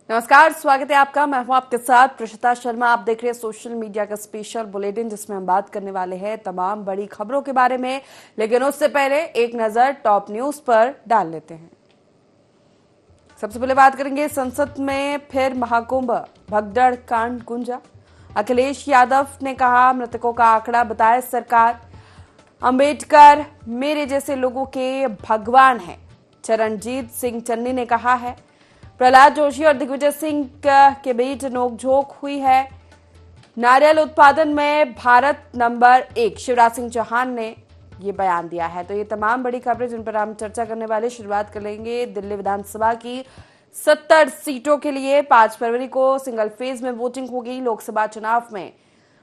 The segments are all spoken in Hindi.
नमस्कार, स्वागत है आपका। मैं हूं आपके साथ प्रशिता शर्मा। आप देख रहे हैं सोशल मीडिया का स्पेशल बुलेटिन, जिसमें हम बात करने वाले हैं तमाम बड़ी खबरों के बारे में। लेकिन उससे पहले एक नजर टॉप न्यूज पर डाल लेते हैं। सबसे पहले बात करेंगे, संसद में फिर महाकुंभ, भगदड़ कांड गूंजा। अखिलेश यादव ने कहा, मृतकों का आंकड़ा बताए सरकार। अंबेडकर मेरे जैसे लोगों के भगवान हैं, चरणजीत सिंह चन्नी ने कहा है। प्रहलाद जोशी और दिग्विजय सिंह के बीच नोकझोंक हुई है। नारियल उत्पादन में भारत नंबर 1, शिवराज सिंह चौहान ने ये बयान दिया है। तो ये तमाम बड़ी खबरें जिन पर हम चर्चा करने वाले। शुरुआत करेंगे दिल्ली विधानसभा की 70 सीटों के लिए 5 फरवरी को सिंगल फेज में वोटिंग होगी। लोकसभा चुनाव में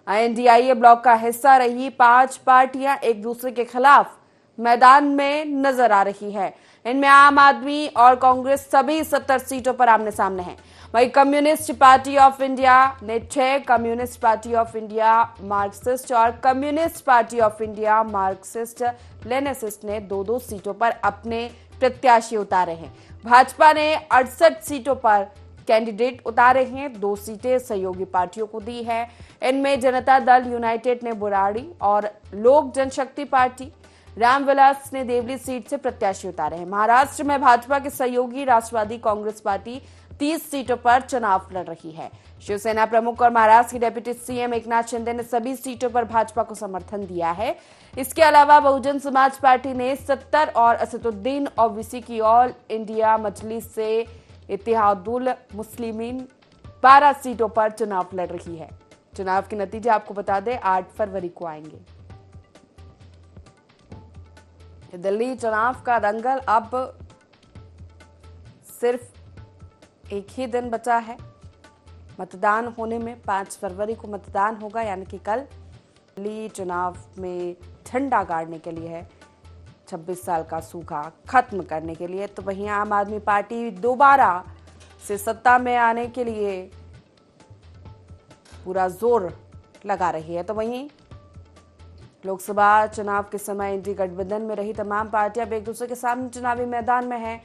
एनडीए ब्लॉक का हिस्सा रही 5 पार्टियां एक दूसरे के खिलाफ मैदान में नजर आ रही है। इनमें आम आदमी और कांग्रेस सभी 70 सीटों पर आमने सामने हैं। वहीं कम्युनिस्ट पार्टी ऑफ इंडिया ने 6, communist party of India marxist और communist party of India marxist leninist ने 2-2 सीटों पर अपने प्रत्याशी उतारे हैं। भाजपा ने 68 सीटों पर कैंडिडेट उतारे हैं। 2 सीटें सहयोगी पार्टियों को दी है। इनमें जनता दल यूनाइटेड ने बुराड़ी और लोक जनशक्ति पार्टी रामविलास ने देवली सीट से प्रत्याशी उतारे हैं। महाराष्ट्र में भाजपा के सहयोगी राष्ट्रवादी कांग्रेस पार्टी 30 सीटों पर चुनाव लड़ रही है। शिवसेना प्रमुख और महाराष्ट्र के डिप्टी सीएम एकनाथ शिंदे ने सभी सीटों पर भाजपा को समर्थन दिया है। इसके अलावा बहुजन समाज पार्टी ने 70 और असदुद्दीन ओवैसी की ऑल इंडिया मजलिस से इत्तेहादुल मुस्लिमीन 12 सीटों पर चुनाव लड़ रही है। चुनाव के नतीजे आपको बता दें 8 फरवरी को आएंगे। दिल्ली चुनाव का दंगल अब सिर्फ एक ही दिन बचा है मतदान होने में। 5 फरवरी को मतदान होगा, यानी कि कल। दिल्ली चुनाव में झंडा गाड़ने के लिए है, 26 साल का सूखा खत्म करने के लिए। तो वहीं आम आदमी पार्टी दोबारा से सत्ता में आने के लिए पूरा जोर लगा रही है। तो वहीं लोकसभा चुनाव के समय इंडी गठबंधन में रही तमाम पार्टियां अब एक दूसरे के सामने चुनावी मैदान में है।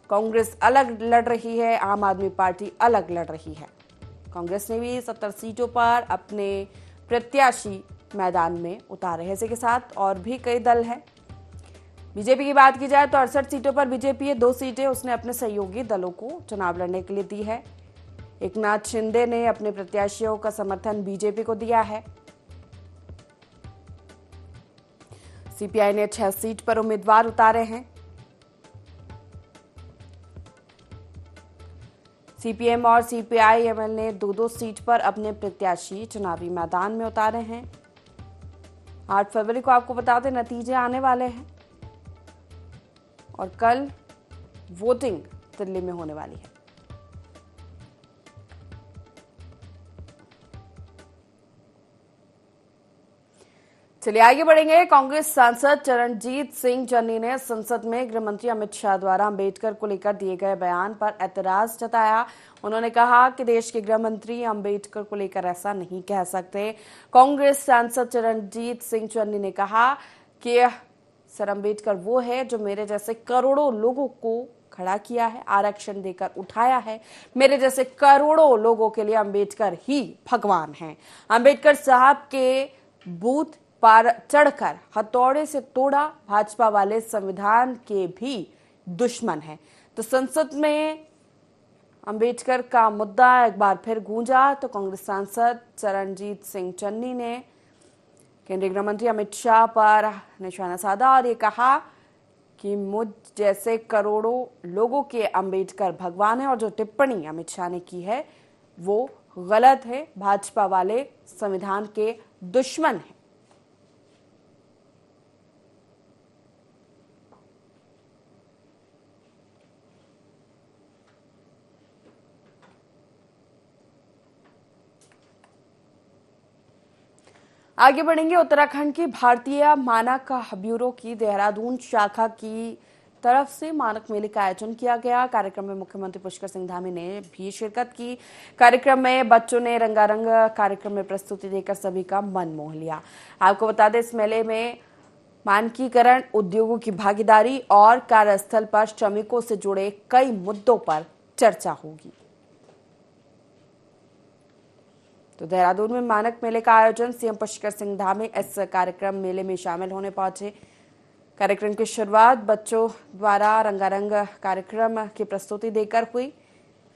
कांग्रेस अलग लड़ रही है, आम आदमी पार्टी अलग लड़ रही है। कांग्रेस ने भी 70 सीटों पर अपने प्रत्याशी मैदान में उतारे हैं। इसी के साथ और भी कई दल हैं। बीजेपी की बात की जाए तो 68 सीटों पर बीजेपी 2 सीटें उसने अपने सहयोगी दलों को चुनाव लड़ने के लिए दी है। एकनाथ शिंदे ने अपने प्रत्याशियों का समर्थन बीजेपी को दिया है। सीपीआई ने 6 सीट पर उम्मीदवार उतारे हैं। सीपीएम और सीपीआई-एमएल ने 2-2 सीट पर अपने प्रत्याशी चुनावी मैदान में उतारे हैं। 8 फरवरी को आपको बता दें नतीजे आने वाले हैं और कल वोटिंग दिल्ली में होने वाली है। चलिए आगे बढ़ेंगे। कांग्रेस सांसद चरणजीत सिंह चन्नी ने संसद में गृह मंत्री अमित शाह द्वारा अंबेडकर को लेकर दिए गए बयान पर ऐतराज जताया। उन्होंने कहा कि देश के गृह मंत्री अंबेडकर को लेकर ऐसा नहीं कह सकते। कांग्रेस सांसद चरणजीत सिंह चन्नी ने कहा कि सर अंबेडकर वो है जो मेरे जैसे करोड़ों लोगों को खड़ा किया है, आरक्षण देकर उठाया है। मेरे जैसे करोड़ों लोगों के लिए अंबेडकर ही भगवान हैं। अंबेडकर साहब के बूथ पर चढ़कर हथौड़े से तोड़ा, भाजपा वाले संविधान के भी दुश्मन हैं। तो संसद में अंबेडकर का मुद्दा एक बार फिर गूंजा। तो कांग्रेस सांसद चरणजीत सिंह चन्नी ने केंद्रीय गृह मंत्री अमित शाह पर निशाना साधा और ये कहा कि मुझ जैसे करोड़ों लोगों के अंबेडकर भगवान है और जो टिप्पणी अमित शाह ने की है वो गलत है। भाजपा वाले संविधान के दुश्मन हैं। आगे बढ़ेंगे। उत्तराखंड की भारतीय मानक ब्यूरो की देहरादून शाखा की तरफ से मानक मेले का आयोजन किया गया। कार्यक्रम में मुख्यमंत्री पुष्कर सिंह धामी ने भी शिरकत की। कार्यक्रम में बच्चों ने रंगारंग कार्यक्रम में प्रस्तुति देकर सभी का मन मोह लिया। आपको बता दें इस मेले में मानकीकरण, उद्योगों की भागीदारी और कार्यस्थल पर श्रमिकों से जुड़े कई मुद्दों पर चर्चा होगी। तो देहरादून में मानक मेले का आयोजन, सीएम पुष्कर सिंह धामी इस कार्यक्रम मेले में शामिल होने पहुंचे। कार्यक्रम की शुरुआत बच्चों द्वारा रंगारंग कार्यक्रम की प्रस्तुति देकर हुई।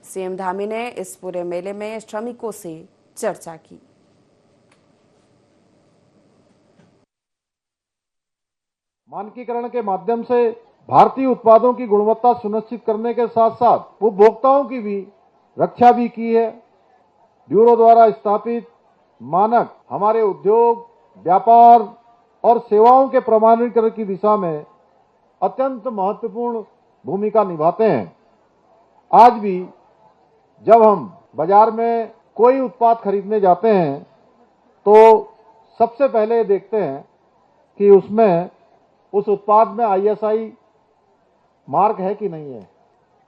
सीएम धामी ने इस पूरे मेले में श्रमिकों से चर्चा की। मानकीकरण के माध्यम से भारतीय उत्पादों की गुणवत्ता सुनिश्चित करने के साथ साथ उपभोक्ताओं की भी रक्षा भी की है। ब्यूरो द्वारा स्थापित मानक हमारे उद्योग, व्यापार और सेवाओं के प्रमाणीकरण की दिशा में अत्यंत महत्वपूर्ण भूमिका निभाते हैं। आज भी जब हम बाजार में कोई उत्पाद खरीदने जाते हैं तो सबसे पहले देखते हैं कि उसमें उस उत्पाद में आईएसआई मार्क है कि नहीं है।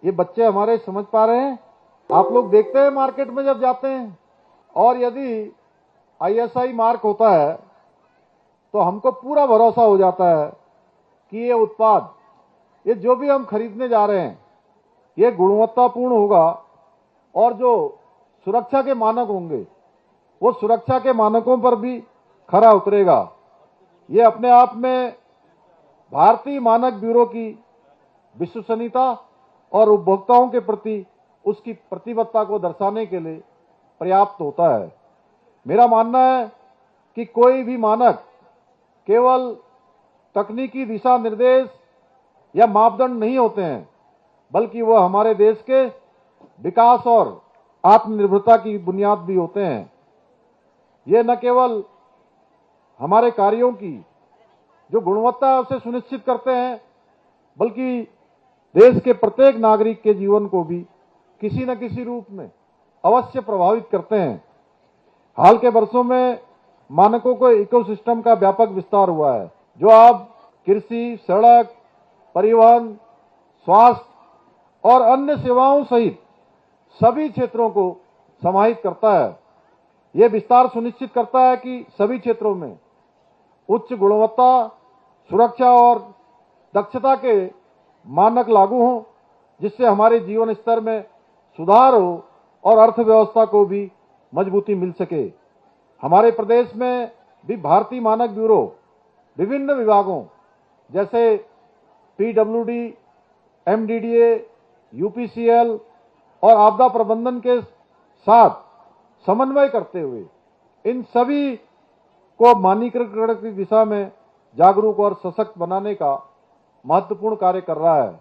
ये बच्चे हमारे समझ पा रहे हैं। आप लोग देखते हैं मार्केट में जब जाते हैं, और यदि आईएसआई मार्क होता है तो हमको पूरा भरोसा हो जाता है कि ये उत्पाद, ये जो भी हम खरीदने जा रहे हैं, ये गुणवत्तापूर्ण होगा और जो सुरक्षा के मानक होंगे वो सुरक्षा के मानकों पर भी खरा उतरेगा। ये अपने आप में भारतीय मानक ब्यूरो की विश्वसनीयता और उपभोक्ताओं के प्रति उसकी प्रतिबद्धता को दर्शाने के लिए पर्याप्त होता है। मेरा मानना है कि कोई भी मानक केवल तकनीकी दिशा निर्देश या मापदंड नहीं होते हैं, बल्कि वह हमारे देश के विकास और आत्मनिर्भरता की बुनियाद भी होते हैं। ये न केवल हमारे कार्यों की जो गुणवत्ता है उसे सुनिश्चित करते हैं, बल्कि देश के प्रत्येक नागरिक के जीवन को भी किसी न किसी रूप में अवश्य प्रभावित करते हैं। हाल के वर्षों में मानकों के इकोसिस्टम का व्यापक विस्तार हुआ है, जो अब कृषि, सड़क, परिवहन, स्वास्थ्य और अन्य सेवाओं सहित सभी क्षेत्रों को समाहित करता है। यह विस्तार सुनिश्चित करता है कि सभी क्षेत्रों में उच्च गुणवत्ता, सुरक्षा और दक्षता के मानक लागू हों, जिससे हमारे जीवन स्तर में सुधार हो और अर्थव्यवस्था को भी मजबूती मिल सके। हमारे प्रदेश में भी भारतीय मानक ब्यूरो विभिन्न विभागों जैसे पीडब्ल्यूडी, एमडीडीए, यूपीसीएल और आपदा प्रबंधन के साथ समन्वय करते हुए इन सभी को मानकीकरण की दिशा में जागरूक और सशक्त बनाने का महत्वपूर्ण कार्य कर रहा है।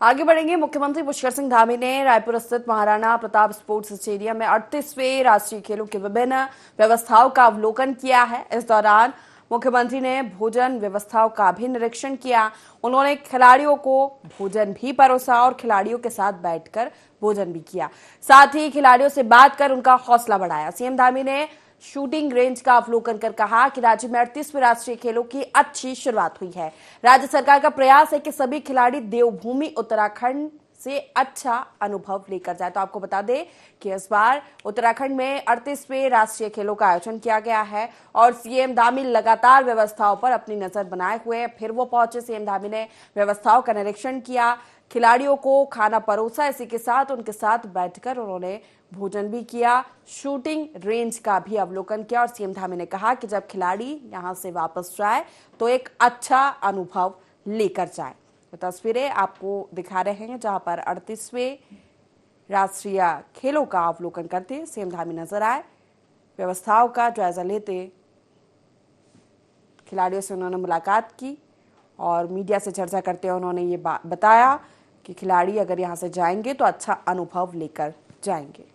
आगे बढ़ेंगे। मुख्यमंत्री पुष्कर सिंह धामी ने रायपुर स्थित महाराणा प्रताप स्पोर्ट्स स्टेडियम में 38वें राष्ट्रीय खेलों की विभिन्न व्यवस्थाओं का अवलोकन किया है। इस दौरान मुख्यमंत्री ने भोजन व्यवस्थाओं का भी निरीक्षण किया। उन्होंने खिलाड़ियों को भोजन भी परोसा और खिलाड़ियों के साथ बैठकर भोजन भी किया। साथ ही खिलाड़ियों से बात कर उनका हौसला बढ़ाया। सीएम धामी ने शूटिंग रेंज का अवलोकन कर कहा कि राज्य में 38वें राष्ट्रीय खेलों की अच्छी शुरुआत हुई है। राज्य सरकार का प्रयास है कि सभी खिलाड़ी देवभूमि उत्तराखंड से अच्छा अनुभव लेकर जाए। तो आपको बता दें कि इस बार उत्तराखंड में 38वें राष्ट्रीय खेलों का आयोजन किया गया है और सीएम धामी लगातार व्यवस्थाओं पर अपनी नजर बनाए हुए हैं। फिर वो पहुंचे। सीएम धामी ने व्यवस्थाओं का निरीक्षण किया, खिलाड़ियों को खाना परोसा, इसी के साथ उनके साथ बैठकर उन्होंने भोजन भी किया, शूटिंग रेंज का भी अवलोकन किया और सीएम धामी ने कहा कि जब खिलाड़ी यहां से वापस जाए तो एक अच्छा अनुभव लेकर जाए। तो तस्वीरें आपको दिखा रहे हैं जहां पर 38वें राष्ट्रीय खेलों का अवलोकन करते सीएम धामी नजर आए, व्यवस्थाओं का जायजा लेते खिलाड़ियों से उन्होंने मुलाकात की और मीडिया से चर्चा करते हुए उन्होंने ये बताया कि खिलाड़ी अगर यहां से जाएंगे तो अच्छा अनुभव लेकर जाएंगे।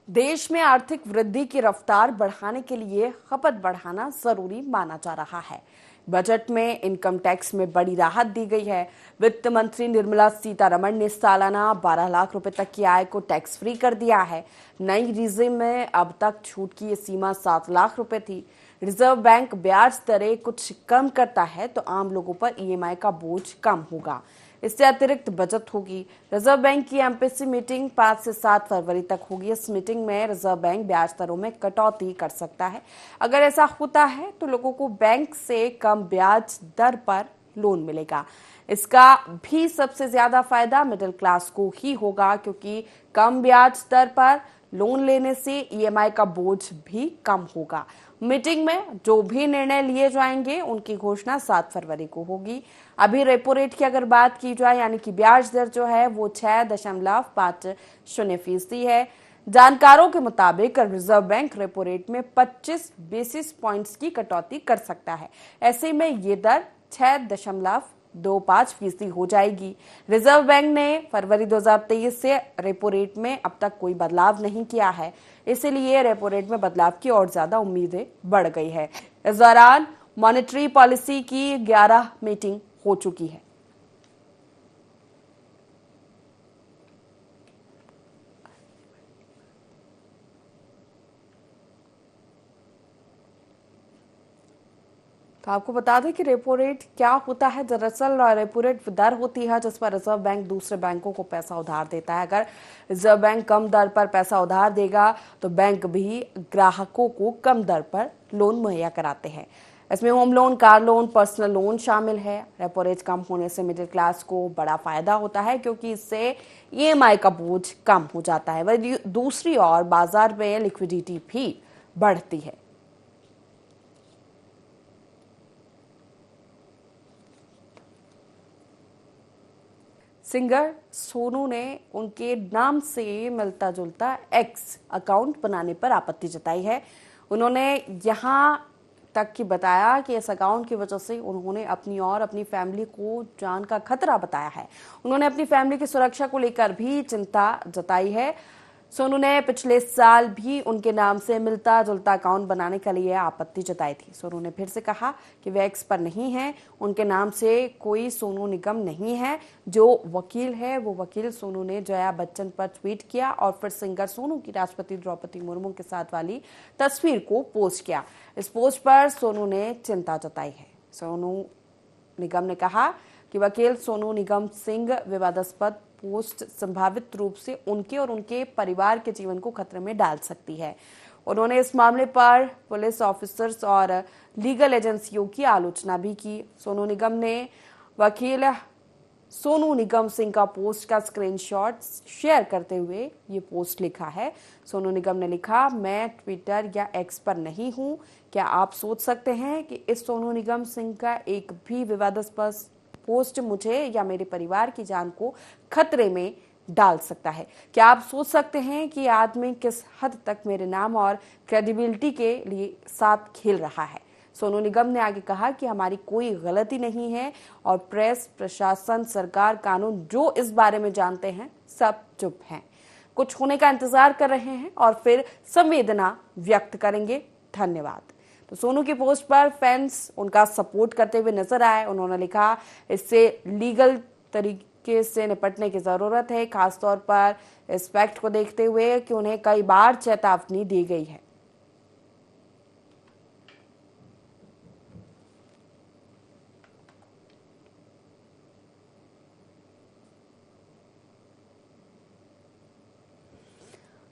देश में आर्थिक वृद्धि की रफ्तार बढ़ाने के लिए खपत बढ़ाना जरूरी माना जा रहा है। बजट में इनकम टैक्स में बड़ी राहत दी गई है। वित्त मंत्री निर्मला सीतारमण ने सालाना 12 लाख रुपए तक की आय को टैक्स फ्री कर दिया है। नई रिजिम में अब तक छूट की ये सीमा 7 लाख रुपए थी। रिजर्व बैंक ब्याज दरें कुछ कम करता है तो आम लोगों पर ईएमआई का बोझ कम होगा। इससे अतिरिक्त बचत होगी। रिजर्व बैंक की एमपीसी मीटिंग 5 से 7 फरवरी तक होगी। इस मीटिंग में रिजर्व बैंक ब्याज दरों में कटौती कर सकता है। अगर ऐसा होता है तो लोगों को बैंक से कम ब्याज दर पर लोन मिलेगा। इसका भी सबसे ज्यादा फायदा मिडिल क्लास को ही होगा, क्योंकि कम ब्याज दर पर लोन लेने से ईएमआई का बोझ भी कम होगा। मीटिंग में जो भी निर्णय लिए जाएंगे उनकी घोषणा 7 फरवरी को होगी। अभी रेपो रेट की अगर बात की जाए, यानी कि ब्याज दर जो है वो 6.50% है। जानकारों के मुताबिक रिजर्व बैंक रेपो रेट में 25 बेसिस पॉइंट्स की कटौती कर सकता है। ऐसे में ये दर 6.25% हो जाएगी। रिजर्व बैंक ने फरवरी 2023 से रेपो रेट में अब तक कोई बदलाव नहीं किया है, इसलिए रेपो रेट में बदलाव की और ज्यादा उम्मीदें बढ़ गई है। इस दौरान मॉनेटरी पॉलिसी की 11 मीटिंग हो चुकी है। तो आपको बता दें कि रेपो रेट क्या होता है। दरअसल रेपो रेट दर होती है जिस पर रिजर्व बैंक दूसरे बैंकों को पैसा उधार देता है। अगर रिजर्व बैंक कम दर पर पैसा उधार देगा तो बैंक भी ग्राहकों को कम दर पर लोन मुहैया कराते हैं। इसमें home loan, car loan, personal loan शामिल है। रेपो रेट कम होने से मिडिल क्लास को बड़ा फायदा होता है, क्योंकि इससे ईएमआई का बोझ कम हो जाता है। वही दूसरी ओर बाजार में लिक्विडिटी भी बढ़ती है। सिंगर सोनू ने उनके नाम से मिलता जुलता एक्स अकाउंट बनाने पर आपत्ति जताई है। उन्होंने यहां तक कि बताया कि इस अकाउंट की वजह से उन्होंने अपनी और अपनी फैमिली को जान का खतरा बताया है। उन्होंने अपनी फैमिली की सुरक्षा को लेकर भी चिंता जताई है। सोनू ने पिछले साल भी उनके नाम से मिलता जुलता अकाउंट बनाने के लिए आपत्ति जताई थी। सोनू ने फिर से कहा कि वे एक्स पर नहीं हैं, उनके नाम से कोई सोनू निगम नहीं है। जो वकील है वो वकील सोनू ने जया बच्चन पर ट्वीट किया और फिर सिंगर सोनू की राष्ट्रपति द्रौपदी मुर्मू के साथ वाली तस्वीर को पोस्ट किया। इस पोस्ट पर सोनू ने चिंता जताई है। सोनू निगम ने कहा कि वकील सोनू निगम सिंह विवादास्पद पोस्ट संभावित रूप से उनके और उनके परिवार के जीवन को खतरे में डाल सकती है। उन्होंने इस मामले पर पुलिस ऑफिसर्स और लीगल एजेंसियों की आलोचना भी की। सोनू निगम ने वकील सोनू निगम सिंह का पोस्ट का स्क्रीनशॉट शेयर करते हुए ये पोस्ट लिखा है। सोनू निगम ने लिखा, मैं ट्विटर या एक्स पर नहीं हूं। क्या आप सोच सकते हैं कि इस सोनू निगम सिंह का एक भी विवादास्पद पोस्ट मुझे या मेरे परिवार की जान को खतरे में डाल सकता है? क्या आप सोच सकते हैं कि आदमी किस हद तक मेरे नाम और क्रेडिबिलिटी के लिए साथ खेल रहा है? सोनू निगम ने आगे कहा कि हमारी कोई गलती नहीं है और प्रेस, प्रशासन, सरकार, कानून जो इस बारे में जानते हैं सब चुप हैं, कुछ होने का इंतजार कर रहे हैं और फिर संवेदना व्यक्त करेंगे। धन्यवाद। तो सोनू की पोस्ट पर फैंस उनका सपोर्ट करते हुए नजर आए। उन्होंने लिखा, इससे लीगल तरीके से निपटने की जरूरत है, खासतौर पर इस फैक्ट को देखते हुए कि उन्हें कई बार चेतावनी दी गई है।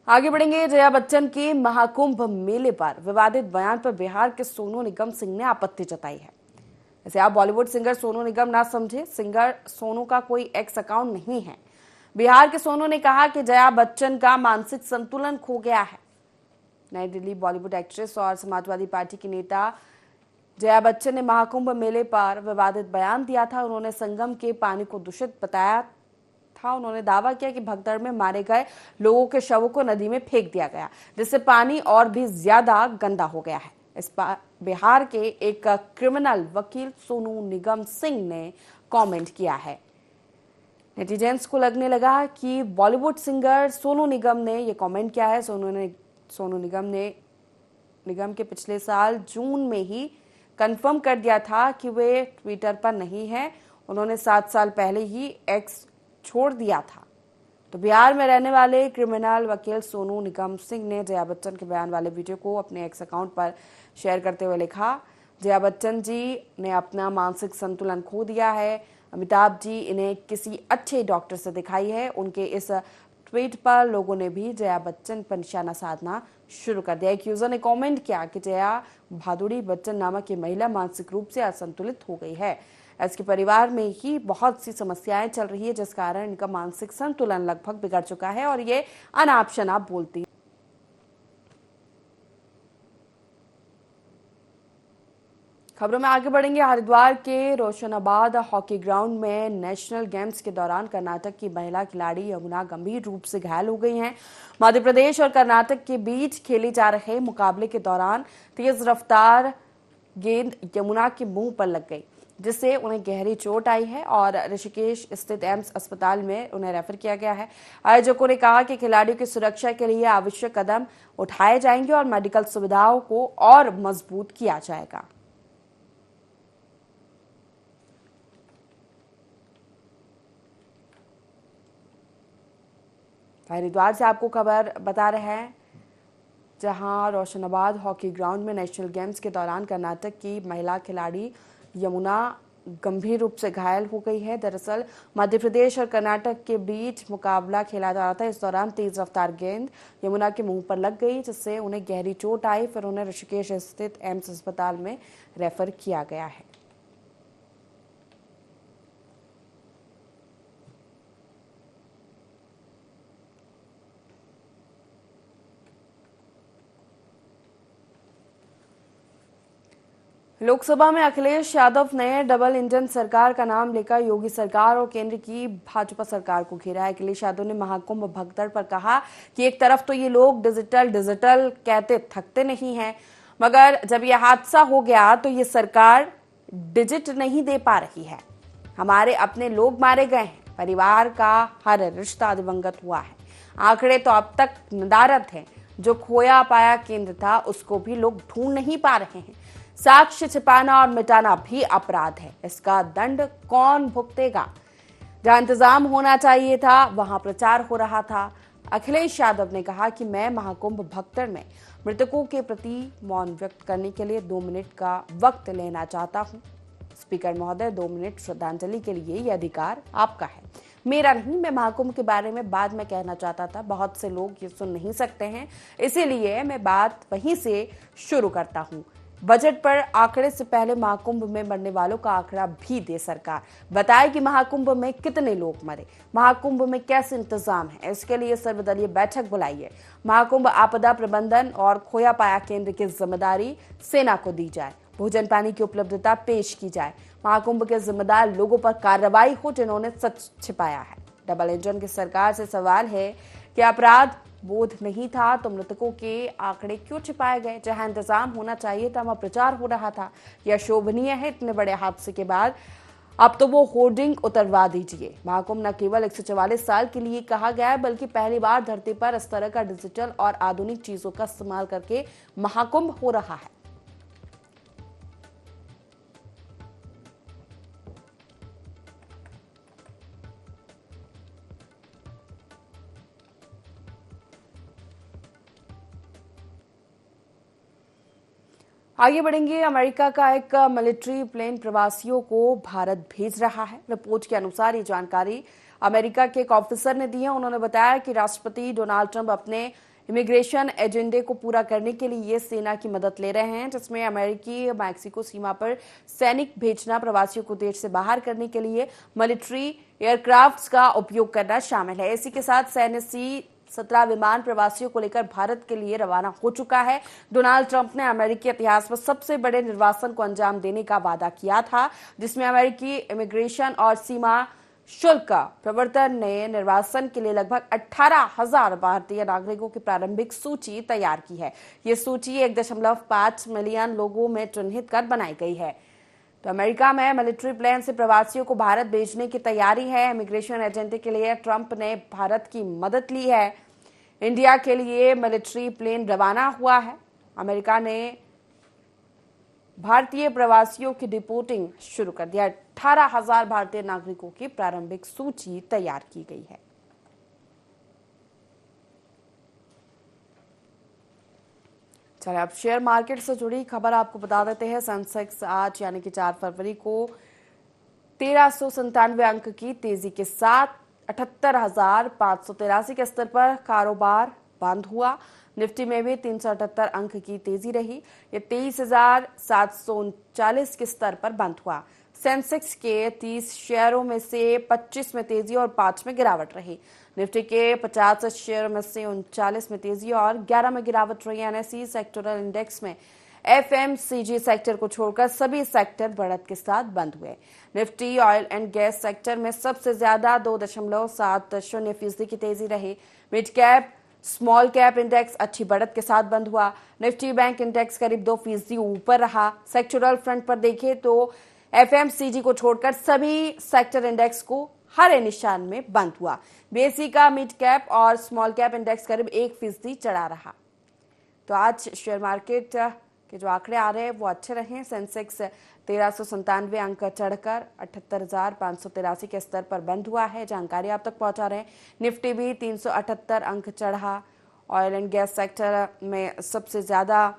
आगे बढ़ेंगे। जया बच्चन के महाकुंभ मेले पर विवादित बयान पर बिहार के सोनू निगम सिंह ने आपत्ति जताई है। इसे आप बॉलीवुड सिंगर सोनू निगम ना समझे। सिंगर सोनू का कोई एक्स अकाउंट नहीं है। बिहार के सोनू ने कहा कि जया बच्चन का मानसिक संतुलन खो गया है। नई दिल्ली बॉलीवुड एक्ट्रेस और समाजवादी पार्टी की नेता जया बच्चन ने महाकुंभ मेले पर विवादित बयान दिया था। उन्होंने संगम के पानी को दूषित बताया था। उन्होंने दावा किया कि भगदड़ में मारे गए लोगों के शवों को नदी में फेंक दिया गया, जिससे पानी और भी ज्यादा गंदा हो गया है। इस पर बिहार के एक क्रिमिनल वकील सोनू निगम सिंह ने कमेंट किया है। नेटिजन्स को लगने लगा कि बॉलीवुड सिंगर सोनू निगम ने यह कमेंट किया है। सोनू निगम के पिछले साल जून में ही कंफर्म कर दिया था कि वे ट्विटर पर नहीं है। उन्होंने 7 साल पहले ही एक्स छोड़ दिया था। तो बिहार में रहने वाले क्रिमिनल वकील सोनू निगम सिंह ने जया बच्चन के बयान वाले वीडियो को अपने एक्स अकाउंट पर शेयर करते हुए लिखा, जया बच्चन जी ने अपना मानसिक संतुलन खो दिया है। अमिताभ जी इन्हें किसी अच्छे डॉक्टर से दिखाई है। उनके इस ट्वीट पर लोगों ने भी जया बच्चन पर निशाना साधना शुरू कर दिया। एक यूजर ने कमेंट किया कि जया भादुड़ी बच्चन नामक ये महिला मानसिक रूप से असंतुलित हो गई है। इसके परिवार में ही बहुत सी समस्याएं चल रही है, जिस कारण इनका मानसिक संतुलन लगभग बिगड़ चुका है और ये अनाप शनाप बोलती। खबरों में आगे बढ़ेंगे। हरिद्वार के रोशनाबाद हॉकी ग्राउंड में नेशनल गेम्स के दौरान कर्नाटक की महिला खिलाड़ी यमुना गंभीर रूप से घायल हो गई हैं। मध्य प्रदेश और कर्नाटक के बीच खेले जा रहे मुकाबले के दौरान तेज रफ्तार गेंद यमुना के मुंह पर लग गई, जिससे उन्हें गहरी चोट आई है और ऋषिकेश स्थित एम्स अस्पताल में उन्हें रेफर किया गया है। आयोजकों ने कहा कि खिलाड़ियों की सुरक्षा के लिए आवश्यक कदम उठाए जाएंगे और मेडिकल सुविधाओं को और मजबूत किया जाएगा। हरिद्वार से आपको खबर बता रहे हैं, जहां रोशनाबाद हॉकी ग्राउंड में नेशनल गेम्स के दौरान कर्नाटक की महिला खिलाड़ी यमुना गंभीर रूप से घायल हो गई है। दरअसल मध्य प्रदेश और कर्नाटक के बीच मुकाबला खेला जा रहा था। इस दौरान तेज रफ्तार गेंद यमुना के मुंह पर लग गई, जिससे उन्हें गहरी चोट आई। फिर उन्हें ऋषिकेश स्थित एम्स अस्पताल में रेफर किया गया है। लोकसभा में अखिलेश यादव ने डबल इंजन सरकार का नाम लेकर योगी सरकार और केंद्र की भाजपा सरकार को घेरा है। अखिलेश यादव ने महाकुंभ भगदड़ पर कहा कि एक तरफ तो ये लोग डिजिटल डिजिटल कहते थकते नहीं हैं, मगर जब यह हादसा हो गया तो ये सरकार डिजिट नहीं दे पा रही है। हमारे अपने लोग मारे गए हैं, परिवार का हर रिश्ता दिवंगत हुआ है। आंकड़े तो अब तक नदारद हैं। जो खोया पाया केंद्र था उसको भी लोग ढूंढ नहीं पा रहे हैं। साक्ष्य छिपाना और मिटाना भी अपराध है। इसका दंड कौन भुगतेगा? जहां इंतजाम होना चाहिए था वहां प्रचार हो रहा था। अखिलेश यादव ने कहा कि मैं महाकुंभ भगदड़ में मृतकों के प्रति मौन व्यक्त करने के लिए 2 मिनट का वक्त लेना चाहता हूं। स्पीकर महोदय, 2 मिनट श्रद्धांजलि के लिए यह अधिकार आपका है, मेरा नहीं। मैं महाकुंभ के बारे में बाद में कहना चाहता था, बहुत से लोग ये सुन नहीं सकते हैं, इसीलिए मैं बात वहीं से शुरू करता हूं। बजट पर आंकड़े से पहले महाकुंभ में मरने वालों का आंकड़ा भी दे सरकार। बताए कि महाकुंभ में कितने लोग मरे, महाकुंभ में कैसे इंतजाम है। इसके लिए सर्वदलीय बैठक बुलाइए। महाकुंभ आपदा प्रबंधन और खोया पाया केंद्र की जिम्मेदारी सेना को दी जाए। भोजन पानी की उपलब्धता पेश की जाए। महाकुंभ के जिम्मेदार लोगों पर कार्रवाई हो जिन्होंने सच छिपाया है। डबल इंजन की सरकार से सवाल है कि अपराध बोध नहीं था तो मृतकों के आंकड़े क्यों छिपाए गए? जहां इंतजाम होना चाहिए था वहां प्रचार हो रहा था। यह शोभनीय है इतने बड़े हादसे के बाद। अब तो वो होर्डिंग उतरवा दीजिए। महाकुंभ न केवल 144 साल के लिए कहा गया है, बल्कि पहली बार धरती पर इस तरह का डिजिटल और आधुनिक चीजों का इस्तेमाल करके महाकुंभ हो रहा है। आगे बढ़ेंगे। अमेरिका का एक मिलिट्री प्लेन प्रवासियों को भारत भेज रहा है। रिपोर्ट के अनुसार ये जानकारी अमेरिका के एक ऑफिसर ने दी है। उन्होंने बताया कि राष्ट्रपति डोनाल्ड ट्रंप अपने इमिग्रेशन एजेंडे को पूरा करने के लिए सेना की मदद ले रहे हैं, जिसमें अमेरिकी मैक्सिको सीमा पर सैनिक भेजना, प्रवासियों को देश से बाहर करने के लिए मिलिट्री एयरक्राफ्ट्स का उपयोग करना शामिल है। इसी के साथ सैन्य C-17 विमान प्रवासियों को लेकर भारत के लिए रवाना हो चुका है। डोनाल्ड ट्रंप ने अमेरिकी इतिहास में सबसे बड़े निर्वासन को अंजाम देने का वादा किया था, जिसमें अमेरिकी इमिग्रेशन और सीमा शुल्क प्रवर्तन ने निर्वासन के लिए लगभग 18,000 भारतीय नागरिकों की प्रारंभिक सूची तैयार की है। ये सूची 1.5 मिलियन लोगों में चिन्हित कर बनाई गई है। तो अमेरिका में मिलिट्री प्लेन से प्रवासियों को भारत भेजने की तैयारी है। इमिग्रेशन एजेंडे के लिए ट्रंप ने भारत की मदद ली है। इंडिया के लिए मिलिट्री प्लेन रवाना हुआ है। अमेरिका ने भारतीय प्रवासियों की डिपोर्टिंग शुरू कर दिया। 18,000 भारतीय नागरिकों की प्रारंभिक सूची तैयार की गई है। चलिए अब शेयर मार्केट से जुड़ी खबर आपको बता देते हैं। सेंसेक्स आज यानी कि 4 फरवरी को 1397 अंक की तेजी के साथ 78,583 के स्तर पर कारोबार बंद हुआ। निफ्टी में भी 378 अंक की तेजी रही। ये 23,739 के स्तर पर बंद हुआ। सेंसेक्स के 30 शेयरों में से 25 में तेजी और 5 में गिरावट रही। निफ्टी के 50 शेयरों में से 39 में तेजी और 11 में गिरावट रही। एनएसई सेक्टोरल इंडेक्स में एफएमसीजी सेक्टर को छोड़कर सभी सेक्टर बढ़त के साथ बंद हुए। Nifty oil and gas sector में सबसे ज्यादा 2.70% की तेजी रही। Mid cap small cap index अच्छी बढ़त के साथ बंद हुआ। निफ्टी बैंक इंडेक्स करीब 2% ऊपर रहा। सेक्टोरल फ्रंट पर देखें तो एफएमसीजी को छोड़कर सभी सेक्टर इंडेक्स को हरे निशान में बंद हुआ। बीएसई का मिड कैप और स्मॉल कैप इंडेक्स करीब 1% चढ़ा रहा। तो आज शेयर मार्केट के जो आंकड़े आ रहे हैं वो अच्छे रहे। सेंसेक्स 1397 अंक चढ़कर 78,583 के स्तर पर बंद हुआ है। जानकारी आप तक पहुंचा रहे हैं। निफ्टी भी 378 अंक चढ़ा। ऑयल एंड गैस सेक्टर में सबसे ज्यादा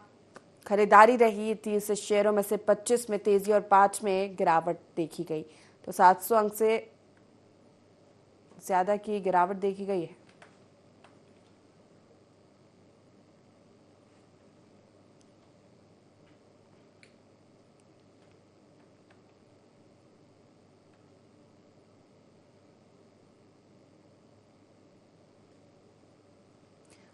खरीदारी रही। 30 शेयरों में से 25 में तेजी और 5 में गिरावट देखी गई। तो 700 अंक से ज्यादा की गिरावट देखी गई है।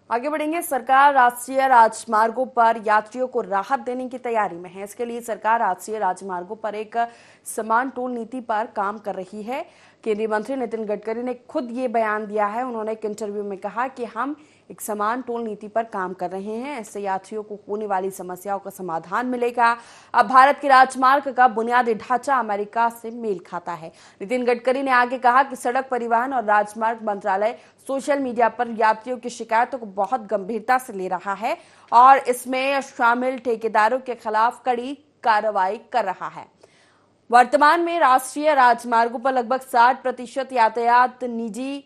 आगे बढ़ेंगे। सरकार राष्ट्रीय राजमार्गों पर यात्रियों को राहत देने की तैयारी में है। इसके लिए सरकार राष्ट्रीय राजमार्गों पर एक समान टोल नीति पर काम कर रही है। केंद्रीय मंत्री नितिन गडकरी ने खुद ये बयान दिया है। उन्होंने एक इंटरव्यू में कहा कि हम एक समान टोल नीति पर काम कर रहे हैं। इससे यात्रियों को होने वाली समस्याओं का समाधान मिलेगा। अब भारत के राजमार्ग का बुनियादी ढांचा अमेरिका से मेल खाता है। नितिन गडकरी ने आगे कहा कि सड़क परिवहन और राजमार्ग मंत्रालय सोशल मीडिया पर यात्रियों की शिकायतों को बहुत गंभीरता से ले रहा है और इसमें शामिल ठेकेदारों के खिलाफ कड़ी कार्रवाई कर रहा है। वर्तमान में राष्ट्रीय राजमार्गों पर लगभग 60% यातायात निजी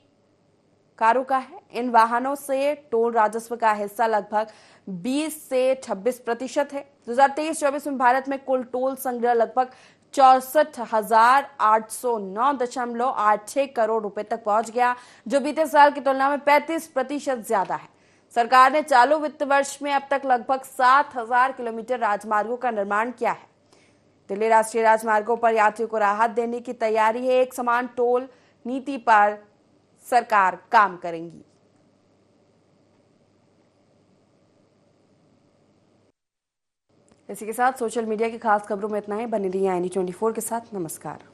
कारों का है। इन वाहनों से टोल राजस्व का हिस्सा लगभग 20 से 26% है। 2023-24 में भारत में कुल टोल संग्रह लगभग 64,809.86 करोड़ रुपए तक पहुंच गया, जो बीते साल की तुलना में 35% ज्यादा है। सरकार ने चालू वित्त वर्ष में अब तक लगभग 7,000 किलोमीटर राजमार्गों का निर्माण किया है। दिल्ली राष्ट्रीय राजमार्गों पर यात्रियों को राहत देने की तैयारी है। एक समान टोल नीति पर सरकार काम करेगी। इसी के साथ सोशल मीडिया की खास खबरों में इतना ही। बने रहिए IND24 के साथ। नमस्कार।